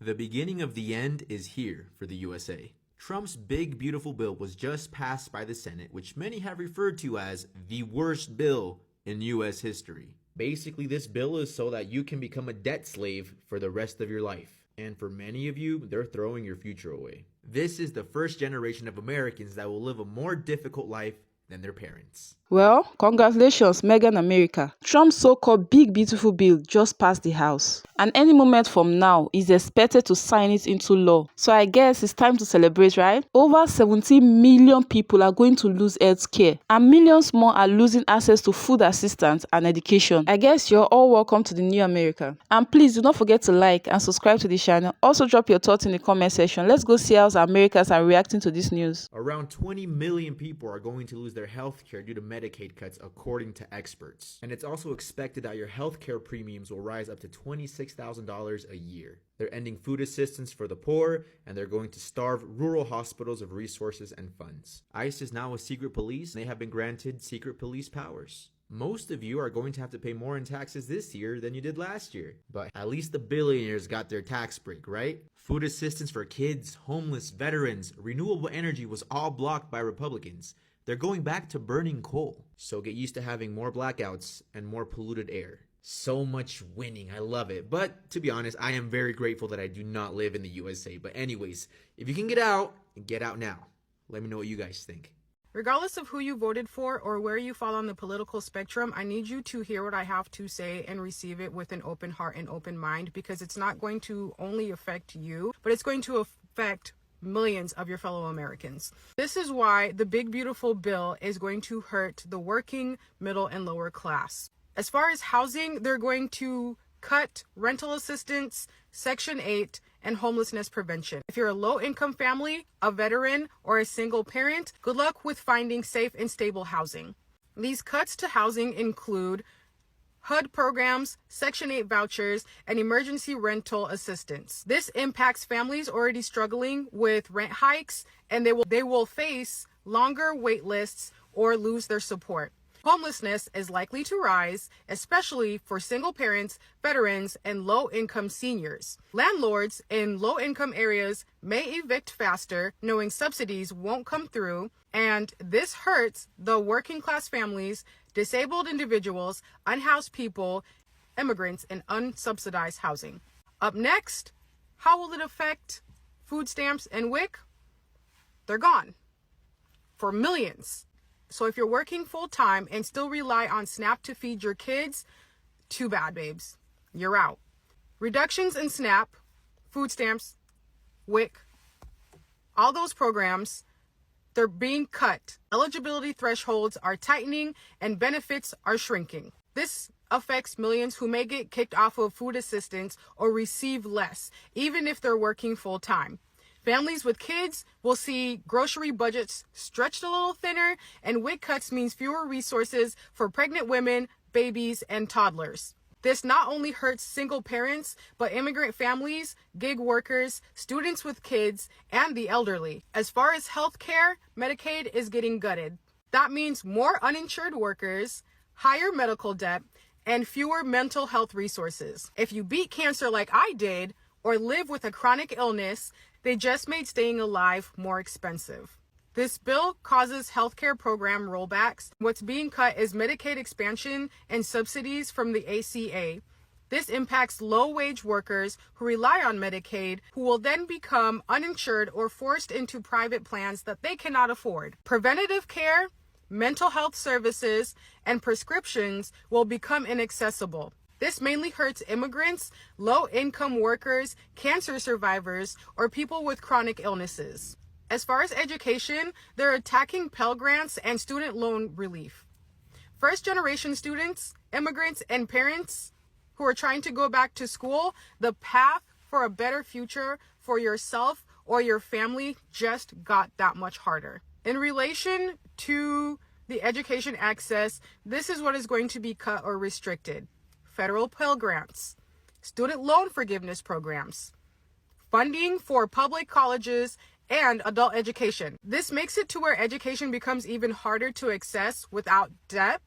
The beginning of the end is here for the USA. Trump's big, beautiful bill was just passed by the Senate, which many have referred to as the worst bill in U.S. history. Basically, this bill is so that you can become a debt slave for the rest of your life. And for many of you, they're throwing your future away. This is the first generation of Americans that will live a more difficult life than their parents. Well, congratulations, MAGA in America. Trump's so-called big beautiful bill just passed the House, and any moment from now is expected to sign it into law. So I guess it's time to celebrate, right? Over 17 million people are going to lose health care, and millions more are losing access to food assistance and education. I guess you're all welcome to the new America. And please do not forget to like and subscribe to the channel. Also drop your thoughts in the comment section. Let's go see how Americans are reacting to this news. Around 20 million people are going to lose their health care due to Medicaid cuts, according to experts. And it's also expected that your healthcare premiums will rise up to $26,000 a year. They're ending food assistance for the poor, and they're going to starve rural hospitals of resources and funds. ICE is now a secret police, and they have been granted secret police powers. Most of you are going to have to pay more in taxes this year than you did last year. But at least the billionaires got their tax break, right? Food assistance for kids, homeless, veterans, renewable energy was all blocked by Republicans. They're going back to burning coal. So get used to having more blackouts and more polluted air. So much winning. I love it. But to be honest, I am very grateful that I do not live in the USA. But anyways, if you can get out now. Let me know what you guys think. Regardless of who you voted for or where you fall on the political spectrum, I need you to hear what I have to say and receive it with an open heart and open mind, because it's not going to only affect you, but it's going to affect millions of your fellow Americans. This is why the big beautiful bill is going to hurt the working, middle, and lower class. As far as housing, they're going to cut rental assistance, Section 8, and homelessness prevention. If you're a low-income family, a veteran, or a single parent, good luck with finding safe and stable housing. These cuts to housing include HUD programs, Section 8 vouchers, and emergency rental assistance. This impacts families already struggling with rent hikes, and they will face longer wait lists or lose their support. Homelessness is likely to rise, especially for single parents, veterans, and low-income seniors. Landlords in low-income areas may evict faster, knowing subsidies won't come through, and this hurts the working-class families, disabled individuals, unhoused people, immigrants, and unsubsidized housing. Up next, how will it affect food stamps and WIC? They're gone for millions. So if you're working full-time and still rely on SNAP to feed your kids, too bad, babes. You're out. Reductions in SNAP, food stamps, WIC, all those programs, they're being cut. Eligibility thresholds are tightening and benefits are shrinking. This affects millions who may get kicked off of food assistance or receive less, even if they're working full-time. Families with kids will see grocery budgets stretched a little thinner, and WIC cuts means fewer resources for pregnant women, babies, and toddlers. This not only hurts single parents, but immigrant families, gig workers, students with kids, and the elderly. As far as health care, Medicaid is getting gutted. That means more uninsured workers, higher medical debt, and fewer mental health resources. If you beat cancer like I did, or live with a chronic illness, they just made staying alive more expensive. This bill causes healthcare program rollbacks. What's being cut is Medicaid expansion and subsidies from the ACA. This impacts low-wage workers who rely on Medicaid, who will then become uninsured or forced into private plans that they cannot afford. Preventative care, mental health services, and prescriptions will become inaccessible. This mainly hurts immigrants, low-income workers, cancer survivors, or people with chronic illnesses. As far as education, they're attacking Pell Grants and student loan relief. First-generation students, immigrants, and parents who are trying to go back to school, the path for a better future for yourself or your family just got that much harder. In relation to the education access, this is what is going to be cut or restricted. Federal Pell Grants, student loan forgiveness programs, funding for public colleges, and adult education. This makes it to where education becomes even harder to access without debt,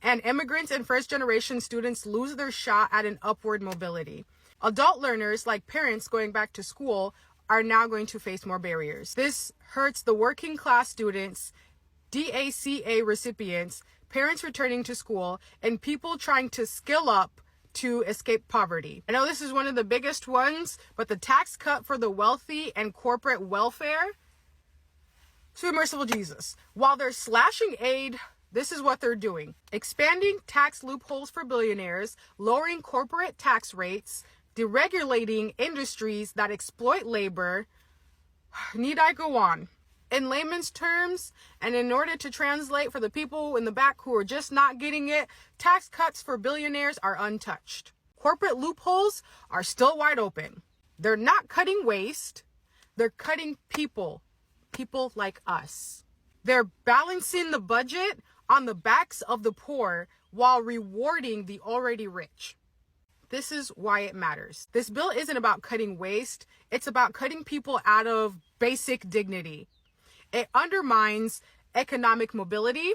and immigrants and first-generation students lose their shot at an upward mobility. Adult learners, like parents going back to school, are now going to face more barriers. This hurts the working class students, DACA recipients, parents returning to school, and people trying to skill up to escape poverty. I know this is one of the biggest ones, but the tax cut for the wealthy and corporate welfare, sweet merciful Jesus. While they're slashing aid, this is what they're doing. Expanding tax loopholes for billionaires, lowering corporate tax rates, deregulating industries that exploit labor. Need I go on? In layman's terms, and in order to translate for the people in the back who are just not getting it, tax cuts for billionaires are untouched. Corporate loopholes are still wide open. They're not cutting waste. They're cutting people like us. They're balancing the budget on the backs of the poor while rewarding the already rich. This is why it matters. This bill isn't about cutting waste. It's about cutting people out of basic dignity. It undermines economic mobility,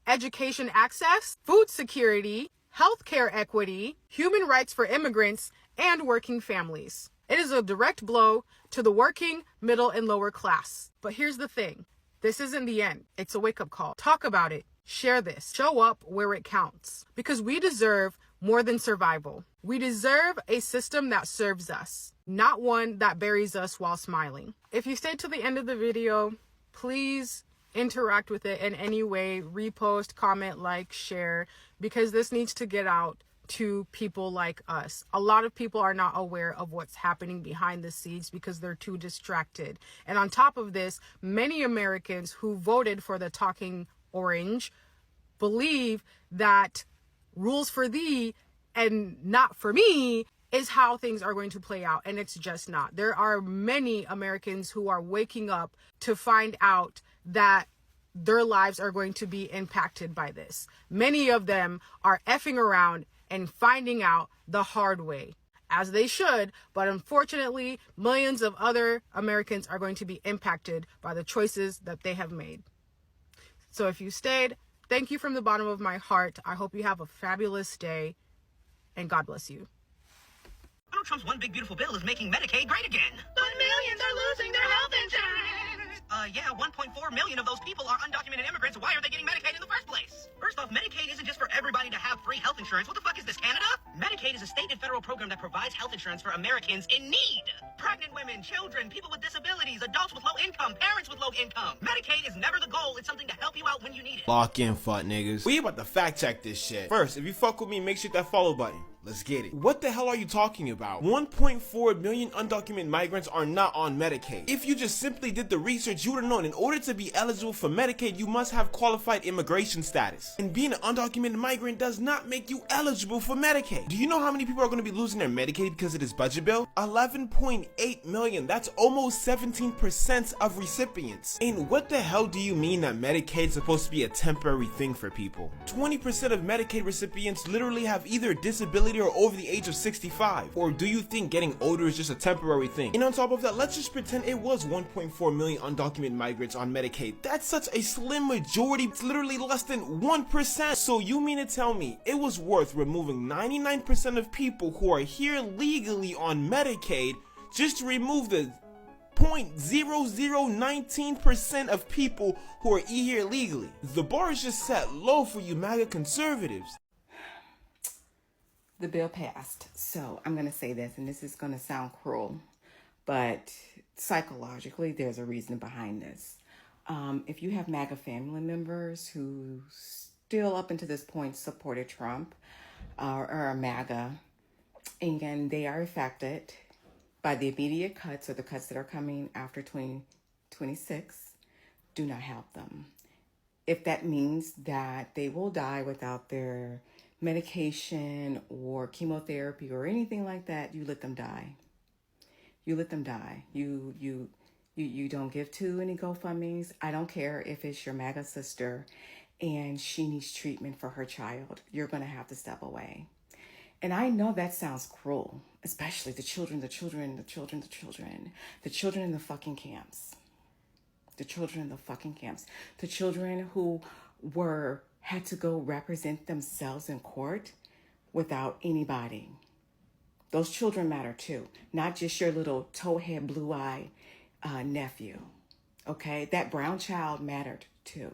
education access, food security, healthcare equity, human rights for immigrants, and working families. It is a direct blow to the working, middle, and lower class. But here's the thing. This isn't the end. It's a wake-up call. Talk about it. Share this. Show up where it counts. Because we deserve more than survival. We deserve a system that serves us, not one that buries us while smiling. If you stayed to the end of the video, please interact with it in any way. Repost, comment, like, share, because this needs to get out to people like us. A lot of people are not aware of what's happening behind the scenes because they're too distracted. And on top of this, many Americans who voted for the talking orange believe that rules for thee and not for me is how things are going to play out. And it's just not. There are many Americans who are waking up to find out that their lives are going to be impacted by this. Many of them are effing around and finding out the hard way, as they should, but unfortunately, millions of other Americans are going to be impacted by the choices that they have made. So if you stayed, thank you from the bottom of my heart. I hope you have a fabulous day, and God bless you. Donald Trump's one big beautiful bill is making Medicaid great again. But millions are losing their health insurance. 1.4 million of those people are undocumented immigrants. Why are they getting Medicaid in the first place? First off, Medicaid isn't just for everybody to have free health insurance. What the fuck is this, Canada? Medicaid is a state and federal program that provides health insurance for Americans in need. Pregnant women, children, people with disabilities, adults with low income, parents with low income. Medicaid is never the goal. It's something to help you out when you need it. Lock in, fuck niggas. We about to fact check this shit. First, if you fuck with me, make sure that follow button. Let's get it. What the hell are you talking about? 1.4 million undocumented migrants are not on Medicaid. If you just simply did the research, you would have known in order to be eligible for Medicaid, you must have qualified immigration status. And being an undocumented migrant does not make you eligible for Medicaid. Do you know how many people are going to be losing their Medicaid because of this budget bill? 11.8 million. That's almost 17% of recipients. And what the hell do you mean that Medicaid is supposed to be a temporary thing for people? 20% of Medicaid recipients literally have either a disability or over the age of 65. Or do you think getting older is just a temporary thing? And on top of that, let's just pretend it was 1.4 million undocumented migrants on Medicaid. That's such a slim majority. It's literally less than 1%. So you mean to tell me it was worth removing 99% of people who are here legally on Medicaid just to remove the 0.0019% of people who are here legally? The bar is just set low for you MAGA conservatives. The bill passed, so I'm going to say this, and this is going to sound cruel, but psychologically, there's a reason behind this. If you have MAGA family members who still up until this point supported Trump or are MAGA, and they are affected by the immediate cuts or the cuts that are coming after 2026, do not help them. If that means that they will die without their medication or chemotherapy or anything like that, you let them die. You let them die. You don't give to any GoFundMes. I don't care if it's your MAGA sister and she needs treatment for her child. You're going to have to step away. And I know that sounds cruel, especially the children in the fucking camps. The children in the fucking camps. The children who had to go represent themselves in court without anybody. Those children matter too, not just your little towhead, blue-eyed nephew. Okay, that brown child mattered too.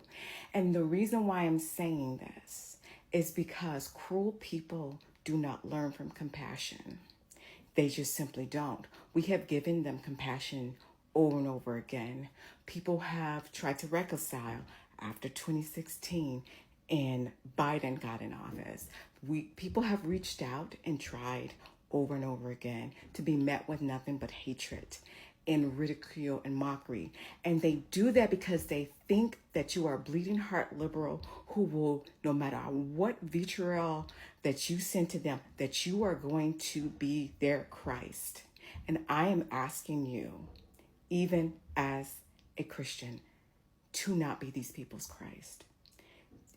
And the reason why I'm saying this is because cruel people do not learn from compassion. They just simply don't. We have given them compassion over and over again. People have tried to reconcile after 2016 and Biden got in office. People have reached out and tried over and over again to be met with nothing but hatred and ridicule and mockery. And they do that because they think that you are a bleeding heart liberal who will, no matter what vitriol that you send to them, that you are going to be their Christ. And I am asking you, even as a Christian, to not be these people's Christ.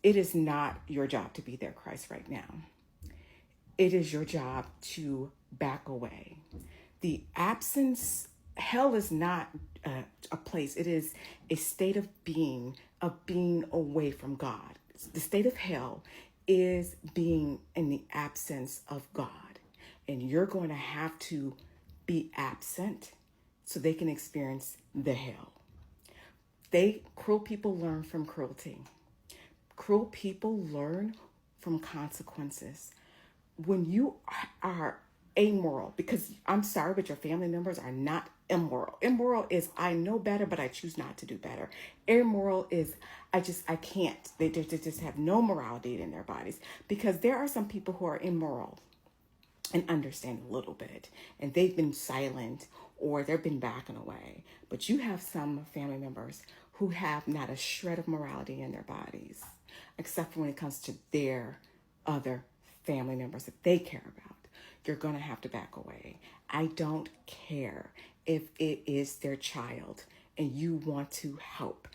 It is not your job to be their Christ right now. It is your job to back away. The absence, hell is not a place. It is a state of being away from God. The state of hell is being in the absence of God. And you're going to have to be absent so they can experience the hell. Cruel people learn from cruelty. Cruel people learn from consequences. When you are amoral, because I'm sorry, but your family members are not immoral. Immoral is I know better, but I choose not to do better. Immoral is I can't. They just have no morality in their bodies, because there are some people who are immoral and understand a little bit, and they've been silent or they've been backing away. But you have some family members who have not a shred of morality in their bodies, except for when it comes to their other family members that they care about. You're going to have to back away. I don't care if it is their child and you want to help,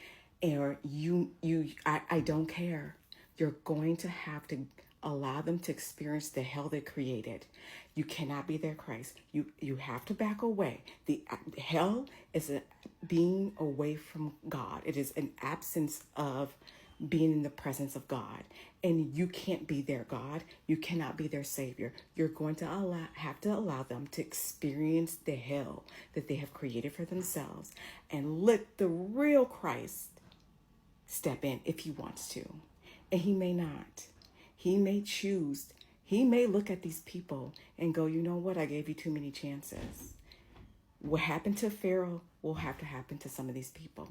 or I don't care. You're going to have to allow them to experience the hell they created. You cannot be their Christ. You have to back away. The hell is a being away from God. It is an absence of being in the presence of God. And you can't be their God. You cannot be their Savior. You're going to have to allow them to experience the hell that they have created for themselves, and let the real Christ step in if he wants to. And he may not. He may choose. He may look at these people and go, you know what? I gave you too many chances. What happened to Pharaoh will have to happen to some of these people.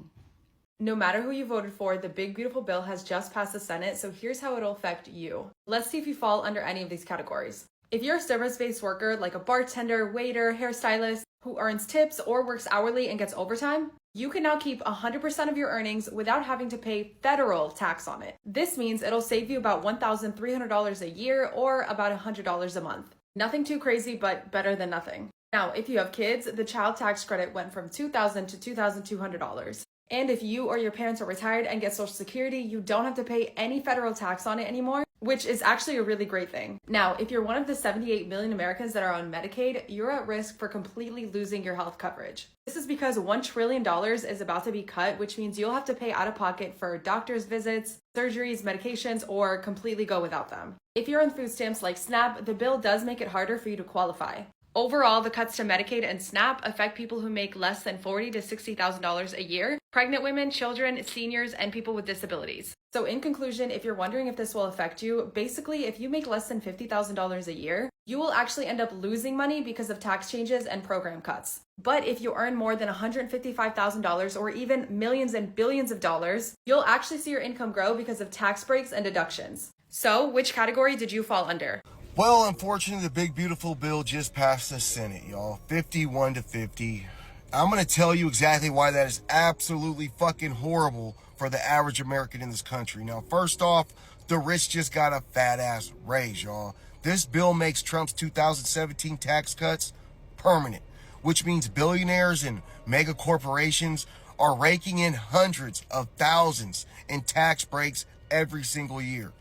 No matter who you voted for, the big beautiful bill has just passed the Senate, so here's how it'll affect you. Let's see if you fall under any of these categories. If you're a service-based worker like a bartender, waiter, hairstylist who earns tips or works hourly and gets overtime, you can now keep 100% of your earnings without having to pay federal tax on it. This means it'll save you about $1,300 a year or about $100 a month. Nothing too crazy, but better than nothing. Now, if you have kids, the child tax credit went from $2,000 to $2,200. And if you or your parents are retired and get Social Security, you don't have to pay any federal tax on it anymore, which is actually a really great thing. Now, if you're one of the 78 million Americans that are on Medicaid, you're at risk for completely losing your health coverage. This is because $1 trillion is about to be cut, which means you'll have to pay out of pocket for doctor's visits, surgeries, medications, or completely go without them. If you're on food stamps like SNAP, the bill does make it harder for you to qualify. Overall, the cuts to Medicaid and SNAP affect people who make less than $40,000 to $60,000 a year, pregnant women, children, seniors, and people with disabilities. So in conclusion, if you're wondering if this will affect you, basically, if you make less than $50,000 a year, you will actually end up losing money because of tax changes and program cuts. But if you earn more than $155,000 or even millions and billions of dollars, you'll actually see your income grow because of tax breaks and deductions. So which category did you fall under? Well, unfortunately, the big beautiful bill just passed the Senate, y'all. 51 to 50. I'm going to tell you exactly why that is absolutely fucking horrible for the average American in this country. Now, first off, the rich just got a fat ass raise, y'all. This bill makes Trump's 2017 tax cuts permanent, which means billionaires and mega corporations are raking in hundreds of thousands in tax breaks every single year.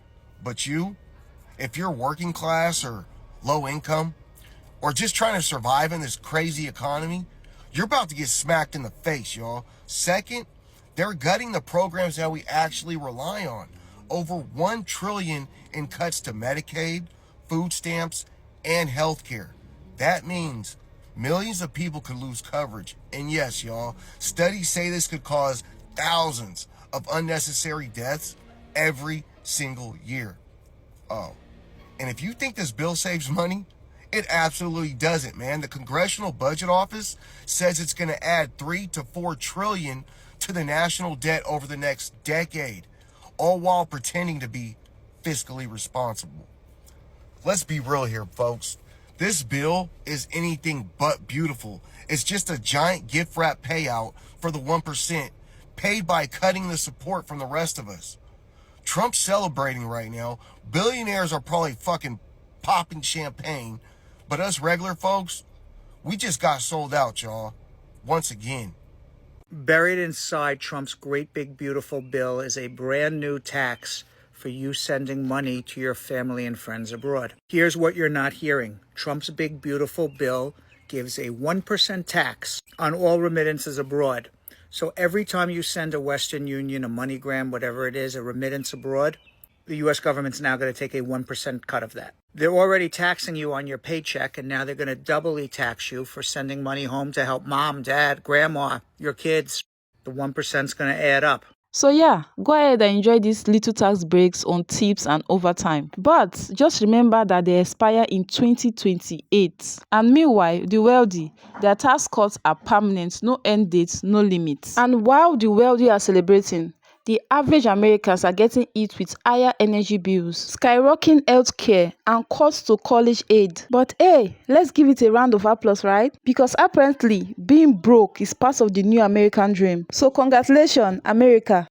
But you, if you're working class or low income, or just trying to survive in this crazy economy, you're about to get smacked in the face, y'all. Second, they're gutting the programs that we actually rely on. Over $1 trillion in cuts to Medicaid, food stamps, and healthcare. That means millions of people could lose coverage. And yes, y'all, studies say this could cause thousands of unnecessary deaths every single year. Oh, and if you think this bill saves money, it absolutely doesn't, man. The Congressional Budget Office says it's going to add 3 to 4 trillion to the national debt over the next decade, all while pretending to be fiscally responsible. Let's be real here, folks. This bill is anything but beautiful. It's just a giant gift wrap payout for the 1%, paid by cutting the support from the rest of us. Trump's celebrating right now. Billionaires are probably fucking popping champagne, but us regular folks, we just got sold out, y'all. Once again. Buried inside Trump's great big beautiful bill is a brand new tax for you sending money to your family and friends abroad. Here's what you're not hearing. Trump's big beautiful bill gives a 1% tax on all remittances abroad. So every time you send a Western Union, a MoneyGram, whatever it is, a remittance abroad, the U.S. government's now going to take a 1% cut of that. They're already taxing you on your paycheck, and now they're going to doubly tax you for sending money home to help mom, dad, grandma, your kids. The 1%'s going to add up. So yeah, go ahead and enjoy these little tax breaks on tips and overtime. But just remember that they expire in 2028. And meanwhile, the wealthy, their tax cuts are permanent, no end dates, no limits. And while the wealthy are celebrating, the average Americans are getting hit with higher energy bills, skyrocketing healthcare, and costs to college aid. But hey, let's give it a round of applause, right? Because apparently, being broke is part of the new American dream. So congratulations, America.